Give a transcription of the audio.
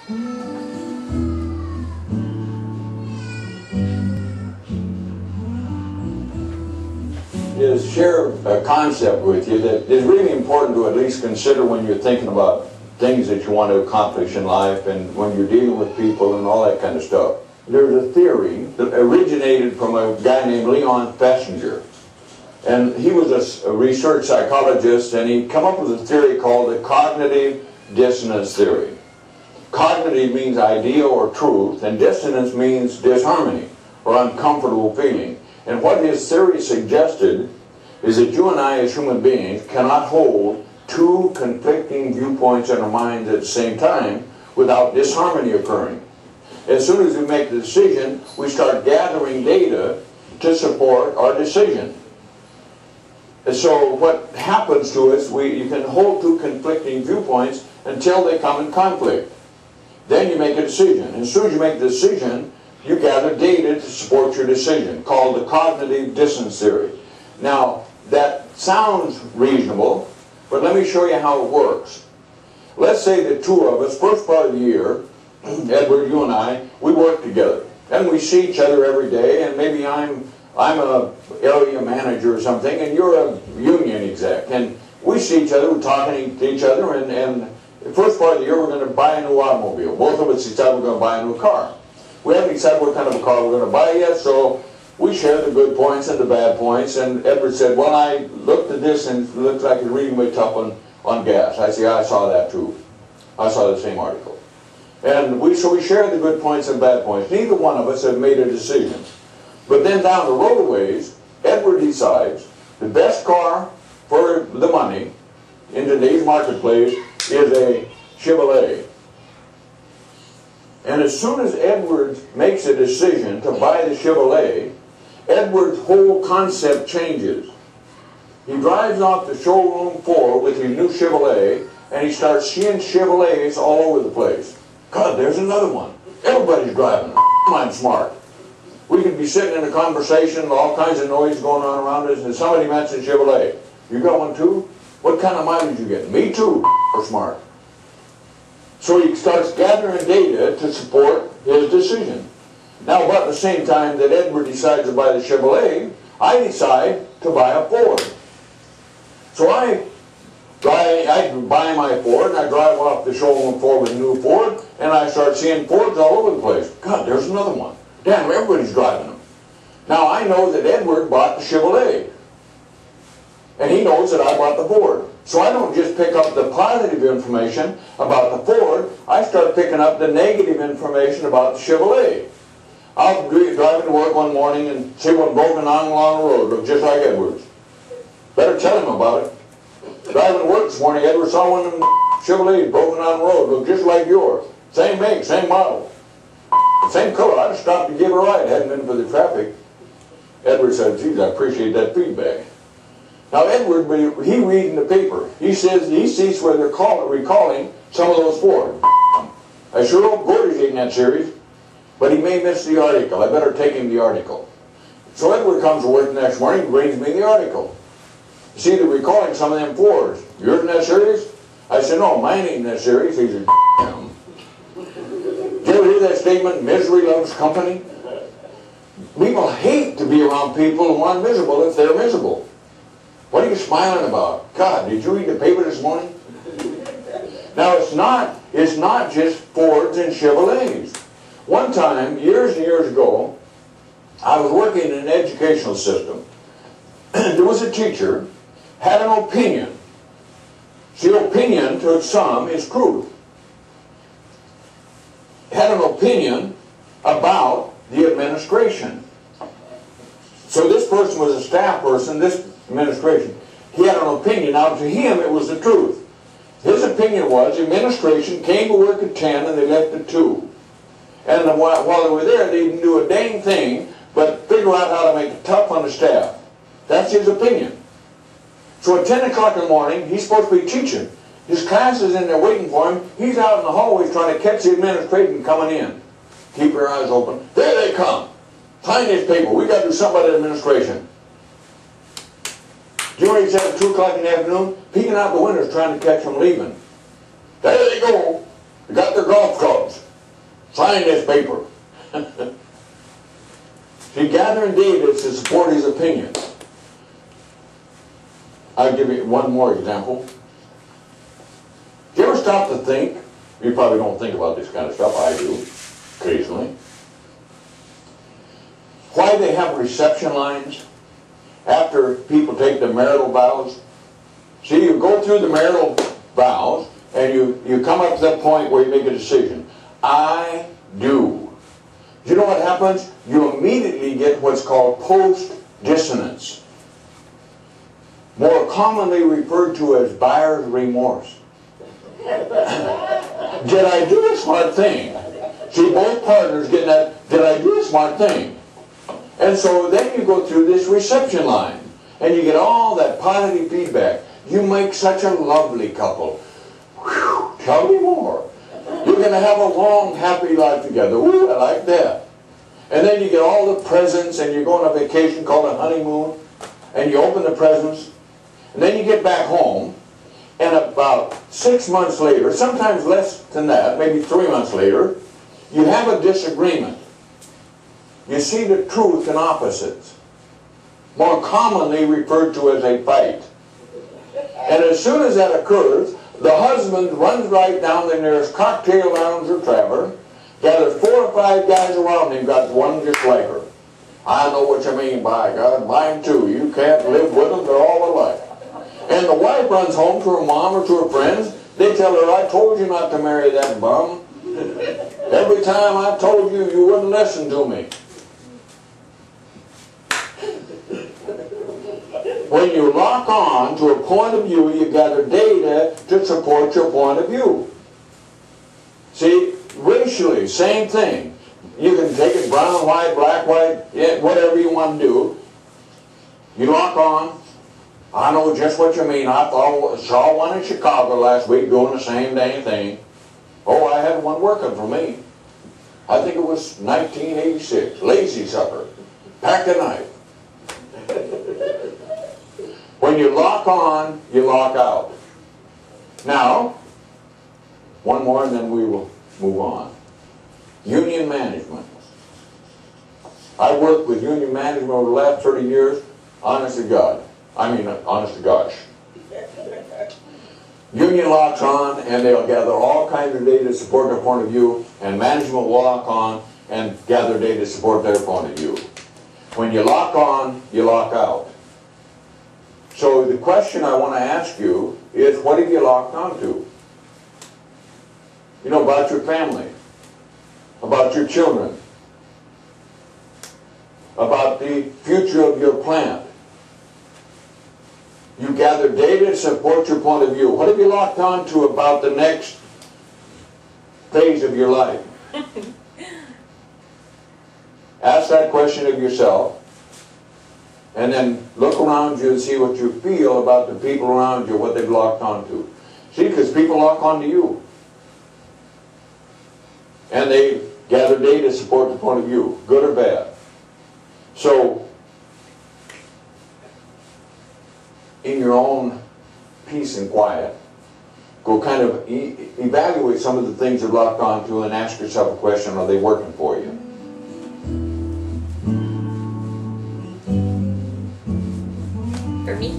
Is share a concept with you that is really important to at least consider when you're thinking about things that you want to accomplish in life and when you're dealing with people and all that kind of stuff. There's a theory that originated from a guy named Leon Festinger. And he was a research psychologist, and he come up with a theory called the cognitive dissonance theory. Cognitive means idea or truth, and dissonance means disharmony or uncomfortable feeling. And what his theory suggested is that you and I as human beings cannot hold two conflicting viewpoints in our minds at the same time without disharmony occurring. As soon as we make the decision, we start gathering data to support our decision. And so what happens to us, you can hold two conflicting viewpoints until they come in conflict. Then you make a decision. And as soon as you make the decision, you gather data to support your decision, called the cognitive dissonance theory. Now, that sounds reasonable, but let me show you how it works. Let's say the two of us, first part of the year, Edward, you and I, we work together. And we see each other every day, and maybe I'm a area manager or something, and you're a union exec. And we see each other, we're talking to each other, and the first part of the year we're going to buy a new automobile. Both of us decide we're going to buy a new car. We haven't decided what kind of a car we're going to buy yet, so we share the good points and the bad points. And Edward said, well, I looked at this and it looks like it's reasonably tough on gas. I said, yeah, I saw that too. I saw the same article. And so we share the good points and bad points. Neither one of us have made a decision. But then down the roadways, Edward decides the best car for the money in today's marketplace is a Chevrolet. And as soon as Edward makes a decision to buy the Chevrolet, Edward's whole concept changes. He drives off the showroom floor with his new Chevrolet, and he starts seeing Chevrolets all over the place. God, there's another one. Everybody's driving them. I'm smart. We could be sitting in a conversation, all kinds of noise going on around us, and somebody mentions Chevrolet. You got one too? What kind of mileage you get? Me too. We're smart. So he starts gathering data to support his decision. Now, about the same time that Edward decides to buy the Chevrolet, I decide to buy a Ford. So I buy my Ford, and I drive off the showroom floor with a new Ford, and I start seeing Fords all over the place. God, there's another one. Damn, everybody's driving them. Now, I know that Edward bought the Chevrolet, and he knows that I bought the Ford. So I don't just pick up the positive information about the Ford, I start picking up the negative information about the Chevrolet. I'll be driving to work one morning and see one broken on along the road, look just like Edward's. Better tell him about it. Driving to work this morning, Edward saw one of them Chevrolets broken on the road, look just like yours. Same make, same model. Same color. I'd have stopped to give a ride, hadn't been for the traffic. Edward said, geez, I appreciate that feedback. Now Edward, he reading the paper. He says he sees where they're recalling some of those Fords. I sure hope Gordy's in that series, but he may miss the article. I better take him the article. So Edward comes to work the next morning and brings me the article. You see, they're recalling some of them Fords. Yours in that series? I said, no, mine ain't in that series. He said, damn. Did you ever hear that statement, misery loves company? People hate to be around people who aren't miserable if they're miserable. What are you smiling about? God, did you read the paper this morning? Now, it's not just Fords and Chevrolets. One time, years and years ago, I was working in an educational system. There was a teacher, had an opinion. See, opinion to some is truth. Had an opinion about the administration. So this person was a staff person, this administration. He had an opinion. Now to him it was the truth. His opinion was the administration came to work at 10 and they left at 2. And while they were there, they didn't do a dang thing but figure out how to make it tough on the staff. That's his opinion. So at 10 o'clock in the morning, he's supposed to be teaching. His class is in there waiting for him. He's out in the hallways trying to catch the administration coming in. Keep your eyes open. There they come. Sign this paper. We got to do something about the administration. Do you know what he said at 2 o'clock in the afternoon? Peeking out the windows trying to catch them leaving. There they go. They got their golf clubs. Sign this paper. See, gathering data to support his opinion. I'll give you one more example. Do you ever stop to think? You probably don't think about this kind of stuff. I do, occasionally. Why they have reception lines after people take the marital vows? See, you go through the marital vows, and you come up to that point where you make a decision. I do. Do you know what happens? You immediately get what's called post-dissonance. More commonly referred to as buyer's remorse. Did I do a smart thing? See, both partners get that, did I do a smart thing? And so then you go through this reception line, and you get all that positive feedback. You make such a lovely couple. Whew, tell me more. You're going to have a long, happy life together. Ooh, I like that. And then you get all the presents, and you go on a vacation called a honeymoon, and you open the presents, and then you get back home, and about 6 months later, sometimes less than that, maybe 3 months later, you have a disagreement. You see the truth in opposites, more commonly referred to as a fight. And as soon as that occurs, the husband runs right down the nearest cocktail lounge or tavern, gathers 4 or 5 guys around him, got one just like her. I know what you mean, by God, mine too. You can't live with them, they're all alike. And the wife runs home to her mom or to her friends. They tell her, I told you not to marry that bum. Every time I told you, you wouldn't listen to me. When you lock on to a point of view, you gather data to support your point of view. See, racially, same thing. You can take it brown, white, black, white, yeah, whatever you want to do. You lock on. I know just what you mean. I saw one in Chicago last week doing the same dang thing. Oh, I had one working for me. I think it was 1986. Lazy sucker. Packed a knife. When you lock on, you lock out. Now, one more and then we will move on. Union management. I worked with union management over the last 30 years, honest to God. I mean, honest to gosh. Union locks on, and they'll gather all kinds of data to support their point of view, and management will lock on and gather data to support their point of view. When you lock on, you lock out. So the question I want to ask you is, what have you locked onto? You know, about your family, about your children, about the future of your plant. You gather data to support your point of view. What have you locked on to about the next phase of your life? Ask that question of yourself, and then look around you and see what you feel about the people around you, what they've locked onto. See, because people lock onto you. And they gather data to support the point of view, good or bad. So, in your own peace and quiet, go kind of evaluate some of the things you're locked onto and ask yourself a question, are they working for you? For me?